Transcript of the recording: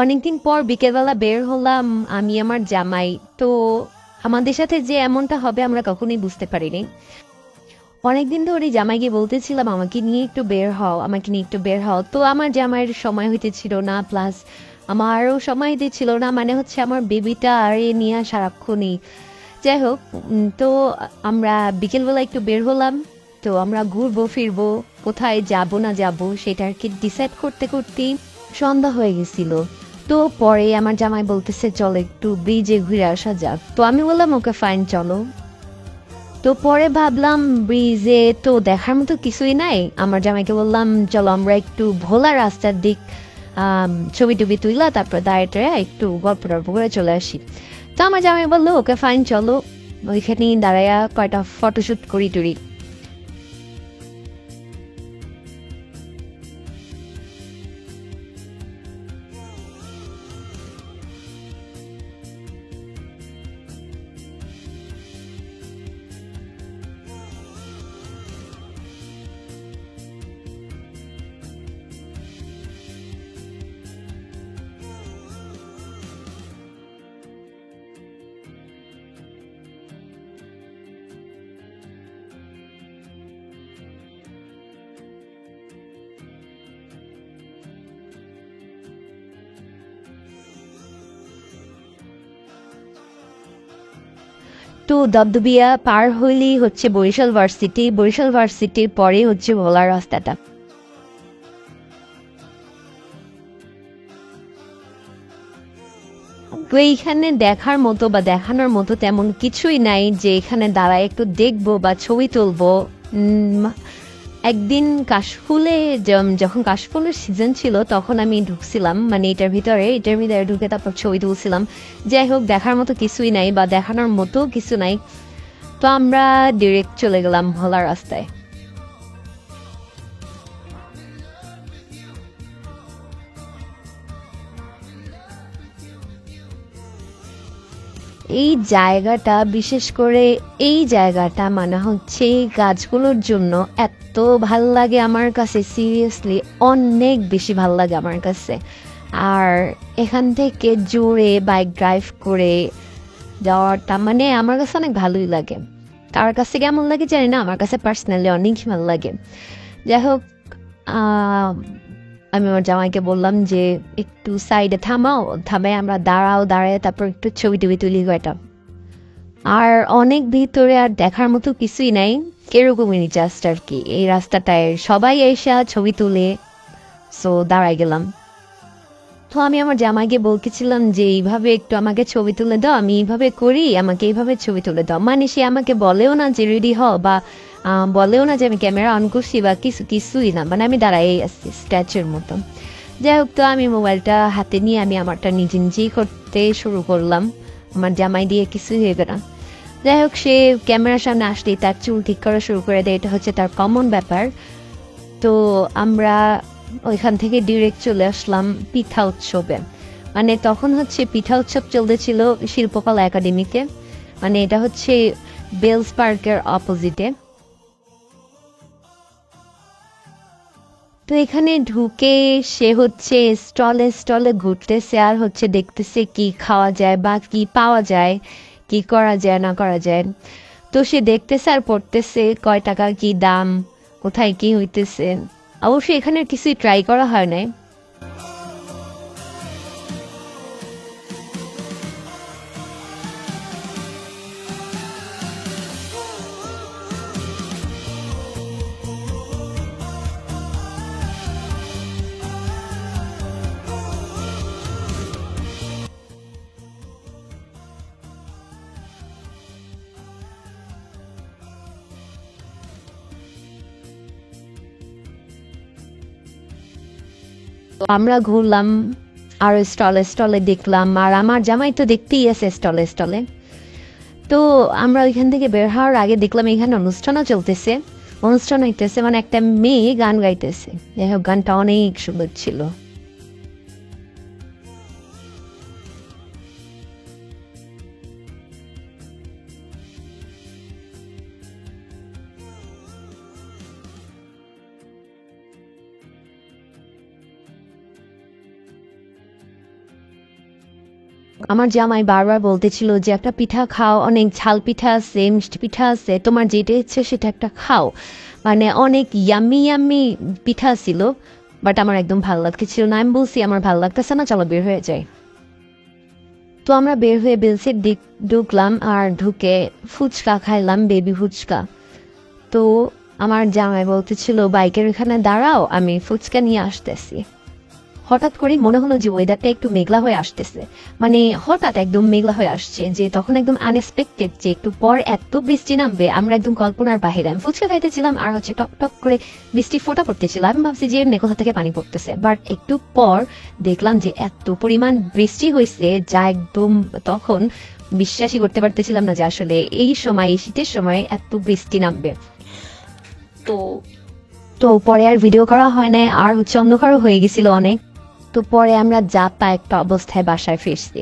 অনেকদিন পর বিকেলবেলা বের হলাম আমি আমার জামাই। তো আমাদের সাথে যে এমনটা হবে আমরা কখনোই বুঝতে পারিনি। অনেকদিন ধরে জামাইকে বলতেছিলাম আমাকে নিয়ে একটু বের হও, আমাকে নিয়ে একটু বের হও। তো আমার জামাইয়ের সময় হইতেছিল না, প্লাস আমারও সময় দিচ্ছিল না, মানে হচ্ছে আমার বেবিটা আর এ নিয়ে সারাক্ষণই। যাই হোক, তো আমরা বিকেলবেলা একটু বের হলাম। তো আমরা ঘুরবো ফিরবো, কোথায় যাব না যাব সেটা আর কি ডিসাইড করতে করতেই সন্ধ্যা হয়ে গেছিল। তো পরে আমার জামাই বলতেছে চলো একটু ব্রিজে ঘুরে আসা যাক। তো আমি বললাম ওকে ফাইন চলো। তো পরে ভাবলাম ব্রিজে তো দেখার মতো কিছুই নাই। আমার জামাইকে বললাম চলো আমরা একটু ভোলা রাস্তার দিক ছবি টবি তুইলা তারপর দাঁড়িয়ে একটু গল্প টল্প করে চলে আসি। তো আমার জামাই বললো ওকে ফাইন চলো, ওইখানেই দাঁড়াইয়া কয়টা ফটোশুট করি টুরি। তো দবদবিয়া পার হইলেই হচ্ছে বরিশাল ভার্সিটি, বরিশাল ভার্সিটির পরে হচ্ছে ভোলা রাস্তাটা। তো এইখানে দেখার মতো বা দেখানোর মতো তেমন কিছুই নাই যে এখানে দাঁড়ায় একটু দেখবো বা ছবি তুলবো। একদিন কাশফুলে যখন কাশফুলের সিজন ছিল তখন আমি ঢুকছিলাম, মানে এটার ভিতরে ঢুকে তারপর ছবি তুলছিলাম। যাই হোক, দেখার মতো কিছুই নাই বা দেখানোর মতো কিছু নাই। তো আমরা ডিরেক্ট চলে গেলাম ভোলা রাস্তায়। এই জায়গাটা বিশেষ করে এই জায়গাটা মানে হচ্ছে এই গাছগুলোর জন্য এত ভাল লাগে আমার কাছে, সিরিয়াসলি অনেক বেশি ভাল লাগে আমার কাছে। আর এখান থেকে জোরে বাইক ড্রাইভ করে যাওয়াটা মানে আমার কাছে অনেক ভালোই লাগে। কার কাছে কেমন লাগে জানি না, আমার কাছে পার্সোনালি অনেক ভালো লাগে। যাই হোক, আহ, আমি আমার জামাইকে বললাম যে একটু সাইডে থামাও, থামে আমরা দাঁড়ায় তারপর একটু ছবি টবি তুলি কয়টা। আর অনেক ভিতরে আর দেখার মতো কিছুই নাই, এরকমই জাস্ট আর কি এই রাস্তাটায় সবাই এসে ছবি তুলে। সো দাঁড়াই গেলাম। তো আমি আমার জামাইকে বলতেছিলাম যে এইভাবে একটু আমাকে ছবি তুলে দাও, আমি এইভাবে করি, আমাকে এইভাবে ছবি তুলে দাও। মানে সে আমাকে বলেও না যে রেডি হ বা বলেও না যে আমি ক্যামেরা অন করছি বা কিছুই না, মানে আমি দাঁড়াই আসছি স্ট্যাচুর মতো। যাই হোক, তো আমি মোবাইলটা হাতে নিয়ে আমি আমারটা নিজে নিজেই করতে শুরু করলাম। আমার জামাই দিয়ে কিছুই হইবে না। যাই হোক, সে ক্যামেরার সামনে আসলেই তার চুল ঠিক করা শুরু করে দেয়, এটা হচ্ছে তার কমন ব্যাপার। তো আমরা ওইখান থেকে ডিরেক্ট চলে আসলাম পিঠা উৎসবে। মানে তখন হচ্ছে পিঠা উৎসব চলতেছিল শিল্পকলা একাডেমিতে, মানে এটা হচ্ছে বেলস পার্কের অপোজিটে। তো এখানে ঢুকে সে হচ্ছে স্টলে স্টলে ঘুরতেছে আর হচ্ছে দেখতেছে কি খাওয়া যায় বা কি পাওয়া যায়, কি করা যায় না করা যায়। তো সে দেখতেছে আর পড়তেছে কয় টাকা কি দাম, কোথায় কি হইতেছে। অবশ্যই এখানে কিছুই ট্রাই করা হয় নাই। তো আমরা ঘুরলাম আর স্টলে স্টলে দেখলাম, আর আমার জামাই তো দেখতেই আছে স্টলে স্টলে। তো আমরা ওইখান থেকে বের হওয়ার আগে দেখলাম এখানে অনুষ্ঠানও চলতেছে, অনুষ্ঠান হইতেছে, মানে একটা মেয়ে গান গাইতেছে। যাই হোক, গানটা অনেক সুন্দর ছিল। আমার জামাই বারবার বলতেছিল যে একটা পিঠা খাও, অনেক ঝাল পিঠা আছে, মিষ্টি পিঠা আছে, তোমার যেটা ইচ্ছে সেটা একটা খাও। মানে অনেক ইয়াম্মি ইয়াম্মি পিঠা ছিল, বাট আমার একদম ভালো লাগতেছিল না। আমি বলছি আমার ভালো লাগতেছে না, চলো বের হয়ে যাই। তো আমরা বের হয়ে বেলসের দিক ঢুকলাম, আর ঢুকে ফুচকা খাইলাম, বেবি ফুচকা। তো আমার জামাই বলতেছিল বাইকের এখানে দাঁড়াও, আমি ফুচকা নিয়ে আসতেছি। হঠাৎ করে মনে হলো যে ওয়েদারটা একটু মেঘলা হয়ে আসতেছে, মানে হঠাৎ একদম মেঘলা হয়ে আসছে, যে তখন একদম আনএক্সপেক্টেড যে একটু পর এত বৃষ্টি নামবে, আমরা একদম কল্পনার বাহিরে। আমি ফুচকা খাইতেছিলাম আর হচ্ছে টক টক করে বৃষ্টি ফোঁটা পড়তেছিল, আমি ভাবছি যে কোথা থেকে পানি পড়তেছে, বাট একটু পর দেখলাম যে এত পরিমাণ বৃষ্টি হয়েছে যা একদম তখন বিশ্বাসই করতে পারতেছিলাম না যে আসলে এই সময়, এই শীতের সময় এত বৃষ্টি নামবে। তো তো পরে আর ভিডিও করা হয় না, আর হচ্ছে অন্ধকারও হয়ে গেছিল অনেক। তো পরে আমরা যা তা একটা অবস্থায় বাসায় ফিরছি।